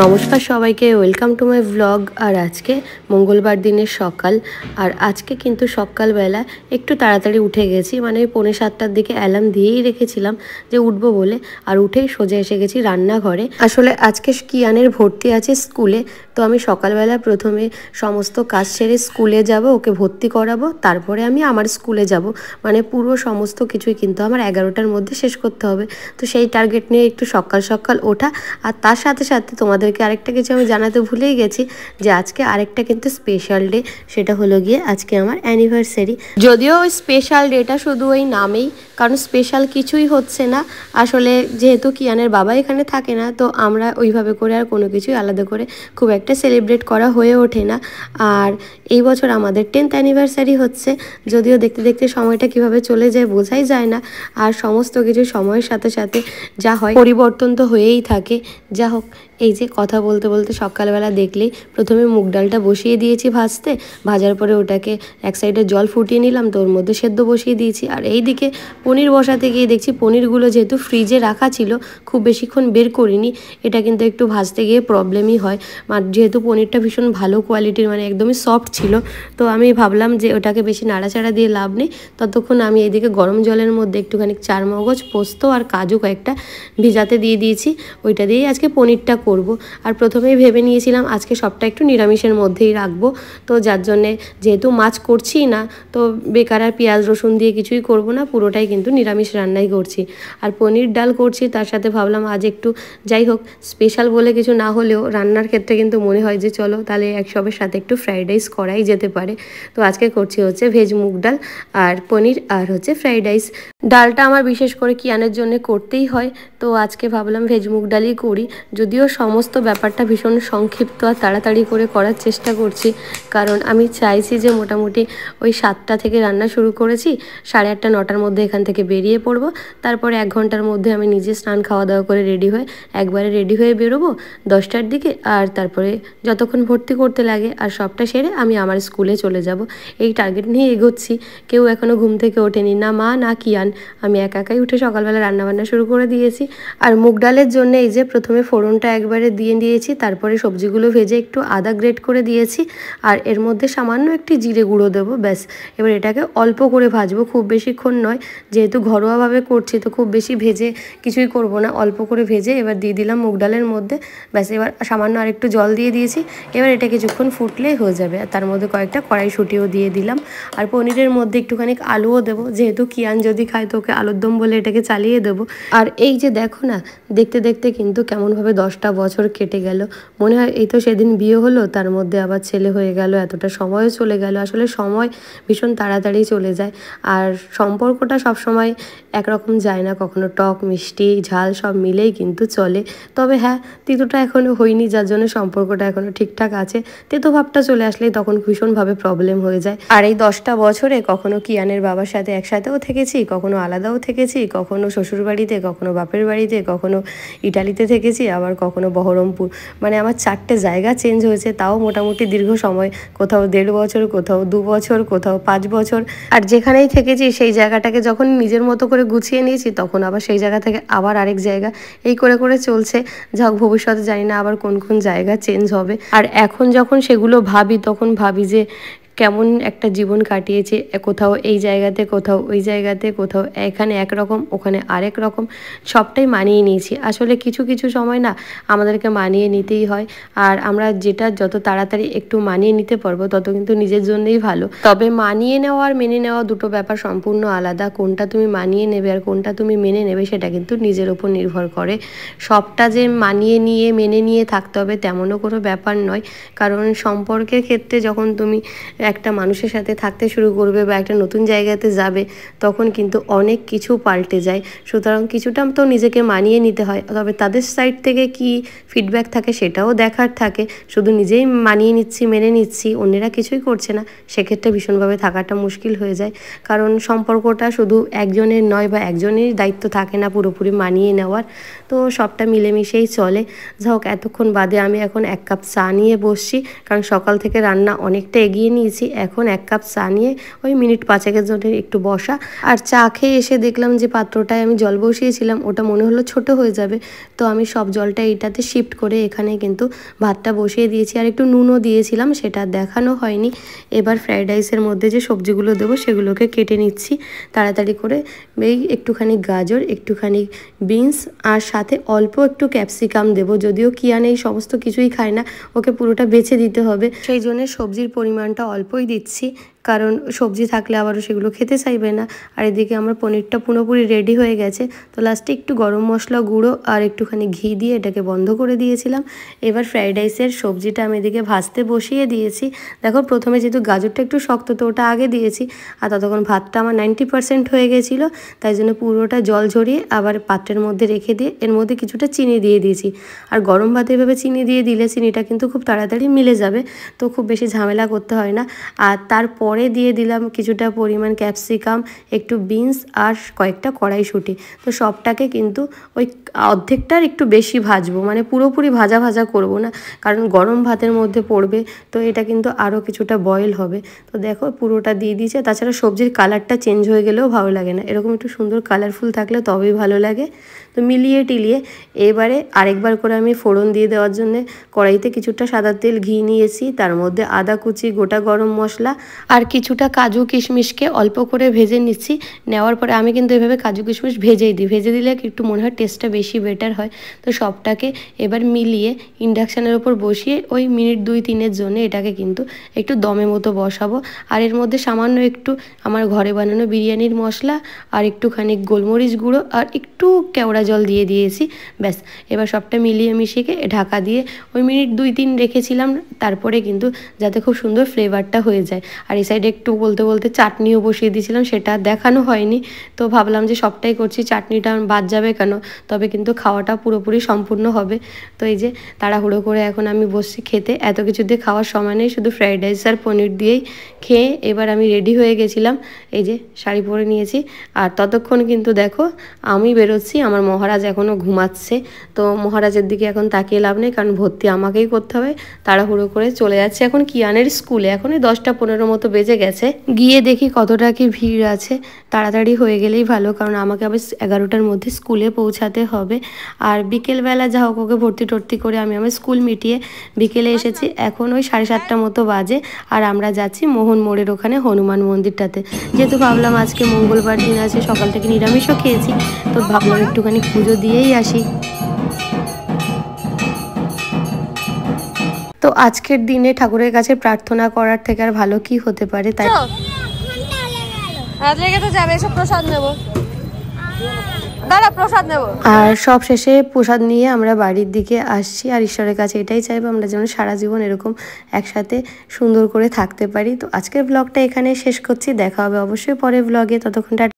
নমস্কার সবাইকে, welcome to my blog. আর আজকে মঙ্গলবার দিনের সকাল, আর আজকে কিন্তু সকালবেলা একটু তাড়াতাড়ি উঠে গেছি, মানে ওই 6:45টার দিকে অ্যালার্ম দিয়েই রেখেছিলাম যে উঠবো বলে। আর উঠেই সোজা এসে গেছি রান্নাঘরে। আসলে আজকে কিয়ানের ভর্তি আছে স্কুলে, তো আমি সকালবেলা প্রথমে সমস্ত কাজ সেরে স্কুলে যাব, ওকে ভর্তি করাবো, তারপরে আমি আমার স্কুলে যাব। মানে পুরো সমস্ত কিছুই কিন্তু আমার 11টার মধ্যে শেষ করতে হবে। তো সেই টার্গেট নিয়ে একটু সকাল সকাল ওঠা। আর তার সাথে সাথে তোমাদেরকে আরেকটা কিছু আমি জানাতে ভুলেই গেছি, যে আজকে আরেকটা কিন্তু স্পেশাল ডে। সেটা হলো গিয়ে আজকে আমার অ্যানিভার্সারি। যদিও ওই স্পেশাল ডেটা শুধু ওই নামেই, কারণ স্পেশাল কিছুই হচ্ছে না। আসলে যেহেতু কিয়ানের বাবা এখানে থাকে না, তো আমরা ওইভাবে করে আর কোনো কিছুই আলাদা করে খুব একটা সেলিব্রেট করা হয়ে ওঠে না। আর এই বছর আমাদের 10th অ্যানিভার্সারি হচ্ছে। যদিও দেখতে দেখতে সময়টা কিভাবে চলে যায় বোঝাই যায় না। আর সমস্ত কিছু সময়ের সাথে সাথে যা হয় পরিবর্তন তো হয়েই থাকে। যা হোক, এই যে কথা বলতে বলতে সকালবেলা দেখলেই প্রথমে মুগ ডালটা বসিয়ে দিয়েছি ভাজতে। ভাজার পরে ওটাকে এক সাইডে জল ফুটিয়ে নিলাম, তো ওর মধ্যে সেদ্ধ বসিয়ে দিয়েছি। আর এই দিকে পনির বসাতে গিয়ে দেখছি পনিরগুলো যেহেতু ফ্রিজে রাখা ছিল, খুব বেশিক্ষণ বের করিনি। এটা কিন্তু একটু ভাজতে গিয়ে প্রবলেমই হয়। যেহেতু পনিরটা ভীষণ ভালো কোয়ালিটির, মানে একদমই সফট ছিল, তো আমি ভাবলাম যে ওটাকে বেশি নাড়াচাড়া দিয়ে লাভ নেই। ততক্ষণ আমি এইদিকে গরম জলের মধ্যে একটুখানি চারমগজ, পোস্ত আর কাজু কয়েকটা ভিজাতে দিয়ে দিয়েছি। ওইটা দিয়েই আজকে পনিরটা করব। আর প্রথমেই ভেবে নিয়েছিলাম আজকে সবটা একটু নিরামিষের মধ্যেই রাখবো, তো যার জন্যে যেহেতু মাছ করছি না, তো বেকার আর পেঁয়াজ রসুন দিয়ে কিছুই করব না, পুরোটাই কিন্তু নিরামিষ রান্নাই করছি। আর পনির ডাল করছি, তার সাথে ভাবলাম আজ একটু যাই হোক, স্পেশাল বলে কিছু না হলেও রান্নার ক্ষেত্রে কিন্তু মনে হয় যে চলো তাহলে একসবের সাথে একটু ফ্রাইড রাইস করাই যেতে পারে। তো আজকে করছি হচ্ছে ভেজ মুগ ডাল আর পনির আর হচ্ছে ফ্রাইড রাইস। ডালটা আমার বিশেষ করে কিয়ানের জন্য করতেই হয়, তো আজকে ভাবলাম ভেজ মুগ ডালই করি। যদিও সমস্ত ব্যাপারটা ভীষণ সংক্ষিপ্ত আর তাড়াতাড়ি করে করার চেষ্টা করছি, কারণ আমি চাইছি যে মোটামুটি ওই 7টা থেকে রান্না শুরু করেছি, 8:30 9টার মধ্যে এখান থেকে বেরিয়ে পড়বো। তারপরে 1 ঘন্টার মধ্যে আমি নিজে স্নান খাওয়া দাওয়া করে রেডি হয়ে একবারে রেডি হয়ে বেরোবো 10টার দিকে। আর তারপরে যতক্ষণ ভর্তি করতে লাগে আর সবটা সেরে আমি আমার স্কুলে চলে যাব। এই টার্গেট নিয়ে এগোচ্ছি। কেউ এখনও ঘুম থেকে ওঠেনি, না মা না কিয়ান। আমি একা একাই উঠে সকালবেলা রান্নাবান্না শুরু করে দিয়েছি। আর মুগ ডালের জন্য এই যে প্রথমে ফোড়নটা একবারে দিয়ে দিয়েছি, তারপরে সবজিগুলো ভেজে একটু আদা গ্রেট করে দিয়েছি, আর এর মধ্যে সামান্য একটি জিরে গুঁড়ো দেবো, ব্যাস। এবার এটাকে অল্প করে ভাজবো, খুব বেশিক্ষণ নয়, যেহেতু ঘরোয়াভাবে করছি তো খুব বেশি ভেজে কিছুই করব না, অল্প করে ভেজে এবার দিয়ে দিলাম মুগ ডালের মধ্যে, ব্যাস। এবার সামান্য আর একটু জল দিয়ে দিয়েছি। এবার এটা কিছুক্ষণ ফুটলেই হয়ে যাবে। আর তার মধ্যে কয়েকটা কড়াইশুঁটিও দিয়ে দিলাম। আর পনিরের মধ্যে একটুখানি আলুও দেবো, যেহেতু কিয়ান যদি খায় তো ওকে আলুর দম বলে এটাকে চালিয়ে দেবো। আর এই যে দেখো না, দেখতে দেখতে কিন্তু কেমনভাবে 10টা বছর কেটে গেল। মনে হয় এই তো সেদিন বিয়ে হলো, তার মধ্যে আবার ছেলে হয়ে গেল, এতটা সময়ও চলে গেল। আসলে সময় ভীষণ তাড়াতাড়ি চলে যায়। আর সম্পর্কটা সবসময় একরকম যায় না, কখনো টক মিষ্টি ঝাল সব মিলেই কিন্তু চলে। তবে হ্যাঁ, তিতোটা এখনও হয়নি, যার জন্য সম্পর্কটা এখনও ঠিকঠাক আছে। তেতো ভাবটা চলে আসলেই তখন ভীষণভাবে প্রবলেম হয়ে যায়। আর এই 10টা বছরে কখনো কিয়ানের বাবার সাথে একসাথেও থেকেছি, কখনো আলাদাও থেকেছি, কখনো শ্বশুরবাড়িতে, কখনো বাপের বাড়িতে, কখনো ইটালিতে থেকেছি, আবার কখনো বহরমপুর। মানে আমার 4টে জায়গা চেঞ্জ হয়েছে, তাও মোটামুটি দীর্ঘ সময়। কোথাও 1.5 বছর, কোথাও 2 বছর, কোথাও 5 বছর। আর যেখানেই থেকেছি সেই জায়গাটাকে যখন নিজের মতো করে গুছিয়ে নিয়েছি, তখন আবার সেই জায়গা থেকে আবার আরেক জায়গা, এই করে করে চলছে। যা হোক, ভবিষ্যতে জানি না আবার কোন কোন জায়গা চেঞ্জ হবে। আর এখন যখন সেগুলো ভাবি, তখন ভাবি যে কেমন একটা জীবন কাটিয়েছে, কোথাও এই জায়গাতে, কোথাও ওই জায়গাতে, কোথাও এখানে একরকম, ওখানে আরেক রকম, সবটাই মানিয়ে নিয়েছি। আসলে কিছু কিছু সময় না আমাদেরকে মানিয়ে নিতেই হয়। আর আমরা যেটা যত তাড়াতাড়ি একটু মানিয়ে নিতে পারবো, তত কিন্তু নিজের জন্যই ভালো। তবে মানিয়ে নেওয়া আর মেনে নেওয়া দুটো ব্যাপার সম্পূর্ণ আলাদা। কোনটা তুমি মানিয়ে নেবে আর কোনটা তুমি মেনে নেবে, সেটা কিন্তু নিজের ওপর নির্ভর করে। সবটা যে মানিয়ে নিয়ে মেনে নিয়ে থাকতে হবে তেমনও কোনো ব্যাপার নয়। কারণ সম্পর্কের ক্ষেত্রে যখন তুমি একটা মানুষের সাথে থাকতে শুরু করবে বা একটা নতুন জায়গাতে যাবে, তখন কিন্তু অনেক কিছু পাল্টে যায়। সুতরাং কিছুটা তো নিজেকে মানিয়ে নিতে হয়, তবে তাদের সাইড থেকে কি ফিডব্যাক থাকে সেটাও দেখার থাকে। শুধু নিজেই মানিয়ে নিচ্ছি, মেনে নিচ্ছি, অন্যেরা কিছুই করছে না, সেক্ষেত্রে ভীষণভাবে থাকাটা মুশকিল হয়ে যায়। কারণ সম্পর্কটা শুধু একজনের নয় বা একজনেরই দায়িত্ব থাকে না পুরোপুরি মানিয়ে নেওয়ার, তো সবটা মিলেমিশেই চলে। যাই হোক, এতক্ষণ বাদে আমি এখন 1 কাপ চা নিয়ে বসছি, কারণ সকাল থেকে রান্না অনেকটা এগিয়ে নিয়েছি। নিয়েছি। এখন 1 কাপ চা নিয়ে ওই মিনিট 5-এর জন্য একটু বসা। আর চা খেয়ে এসে দেখলাম যে পাত্রটায় আমি জল বসিয়েছিলাম ওটা মনে হলো ছোট হয়ে যাবে, তো আমি সব জলটা এইটাতে শিফট করে এখানে কিন্তু ভাতটা বসিয়ে দিয়েছি। আর একটু নুনও দিয়েছিলাম, সেটা দেখানো হয়নি। এবার ফ্রাইড রাইসের মধ্যে যে সবজিগুলো দেবো সেগুলোকে কেটে নিচ্ছি তাড়াতাড়ি করে। এই একটুখানি গাজর, একটুখানি বিনস, আর সাথে অল্প একটু ক্যাপসিকাম দেবো। যদিও কিয়ান এই সমস্ত কিছুই খায় না, ওকে পুরোটা বেছে দিতে হবে, সেই জন্য সবজির পরিমাণটা অল্পই দিচ্ছি, কারণ সবজি থাকলে আবারও সেগুলো খেতে চাইবে না। আর এদিকে আমার পনিরটা পুরোপুরি রেডি হয়ে গেছে। তো লাস্টে একটু গরম মশলা গুঁড়ো আর একটুখানি ঘি দিয়ে এটাকে বন্ধ করে দিয়েছিলাম। এবার ফ্রাইড রাইসের সবজিটা আমি এদিকে ভাজতে বসিয়ে দিয়েছি। দেখো প্রথমে যেহেতু গাজরটা একটু শক্ত, তো ওটা আগে দিয়েছি। আর ততক্ষণ ভাতটা আমার 90% হয়ে গেছিলো, তাই জন্য পুরোটা জল ঝরিয়ে আবার পাত্রের মধ্যে রেখে দিয়ে এর মধ্যে কিছুটা চিনি দিয়ে দিয়েছি। আর গরম ভাতে এভাবে চিনি দিয়ে দিলে চিনিটা কিন্তু খুব তাড়াতাড়ি মিলে যাবে, তো খুব বেশি ঝামেলা করতে হয় না। আর তারপরে দিয়ে দিলাম কিছুটা পরিমাণ ক্যাপসিকাম, একটু বিনস আর কয়েকটা কড়াইশুঁটি। তো সবটাকে কিন্তু ওই অর্ধেকটার একটু বেশি ভাজবো, মানে পুরোপুরি ভাজা ভাজা করব না, কারণ গরম ভাতের মধ্যে পড়বে, তো এটা কিন্তু আরও কিছুটা বয়েল হবে। তো দেখো পুরোটা দিয়ে দিয়েছে। তাছাড়া সবজির কালারটা চেঞ্জ হয়ে গেলেও ভালো লাগে না, এরকম একটু সুন্দর কালারফুল থাকলে তবেই ভালো লাগে। তো মিলিয়ে টিলিয়ে এবারে আরেকবার করে আমি ফোড়ন দিয়ে দেওয়ার জন্য কড়াইতে কিছুটা সাদা তেল ঘি নিয়েছি, তার মধ্যে আদা কুচি, গোটা গরম মশলা আর কিছুটা কাজু কিশমিশকে অল্প করে ভেজে নিচ্ছি। নেওয়ার পরে আমি কিন্তু এভাবে কাজু কিশমিশ ভেজেই দিই, ভেজে দিলে একটু মনে হয় টেস্টটা বেশি বেটার হয়। তো সবটাকে এবার মিলিয়ে ইন্ডাকশানের ওপর বসিয়ে ওই মিনিট 2-3-এর জন্য এটাকে কিন্তু একটু দমে মতো বসাবো। আর এর মধ্যে সামান্য একটু আমার ঘরে বানানো বিরিয়ানির মশলা আর একটুখানি গোলমরিচ গুঁড়ো আর একটু কেওড়া জল দিয়ে দিয়েছি, ব্যাস। এবার সবটা মিলিয়ে মিশিয়ে ঢাকা দিয়ে ওই মিনিট 2-3 রেখেছিলাম, তারপরে কিন্তু যাতে খুব সুন্দর ফ্লেভারটা হয়ে যায়। আর এই সাইডে একটু বলতে বলতে চাটনিও বসিয়ে দিয়েছিলাম, সেটা দেখানো হয়নি। তো ভাবলাম যে সবটাই করছি, চাটনিটা বাদ যাবে কেন, তবে কিন্তু খাওয়াটা পুরোপুরি সম্পূর্ণ হবে। তো এই যে তাড়াহুড়ো করে এখন আমি বসছি খেতে, এত কিছু দিয়ে খাওয়ার সময় নেই, শুধু ফ্রাইড রাইস আর পনির দিয়েই খেয়ে এবার আমি রেডি হয়ে গেছিলাম। এই যে শাড়ি পরে নিয়েছি, আর ততক্ষণ কিন্তু দেখো আমি বেরোচ্ছি, আমার মহারাজ এখনও ঘুমাচ্ছে। তো মহারাজের দিকে এখন তাকিয়ে লাভ নেই, কারণ ভর্তি আমাকেই করতে হবে। তাড়াহুড়ো করে চলে যাচ্ছে এখন কিয়ানের স্কুলে। এখন 10টা 15 মতো বেজে গেছে, গিয়ে দেখি কতটা কি ভিড় আছে। তাড়াতাড়ি হয়ে গেলেই ভালো, কারণ আমাকে আবার 11টার মধ্যে স্কুলে পৌঁছাতে হবে। আর বিকেলবেলা যা হোক ওকে ভর্তি টর্তি করে আমি আমার স্কুল মিটিয়ে বিকেলে এসেছি। এখন ওই 7:30 মতো বাজে, আর আমরা যাচ্ছি মোহন মোড়ের ওখানে হনুমান মন্দিরটাতে। যেহেতু ভাবলাম আজকে মঙ্গলবার দিন আছে, সকাল থেকে নিরামিষও খেয়েছি, তো ভাবলাম একটুখানি পুজো দিয়েই আসি। তো আজকের দিনে ঠাকুরের কাছে প্রার্থনা করার থেকে আর ভালো কি হতে পারে, তাই আর সব শেষে প্রসাদ নিয়ে আমরা বাড়ির দিকে আসছি। আর ঈশ্বরের কাছে এটাই চাইবো আমরা যেন সারা জীবন এরকম একসাথে সুন্দর করে থাকতে পারি। তো আজকের ব্লগটা এখানে শেষ করছি, দেখা হবে অবশ্যই পরের ব্লগে। ততক্ষণ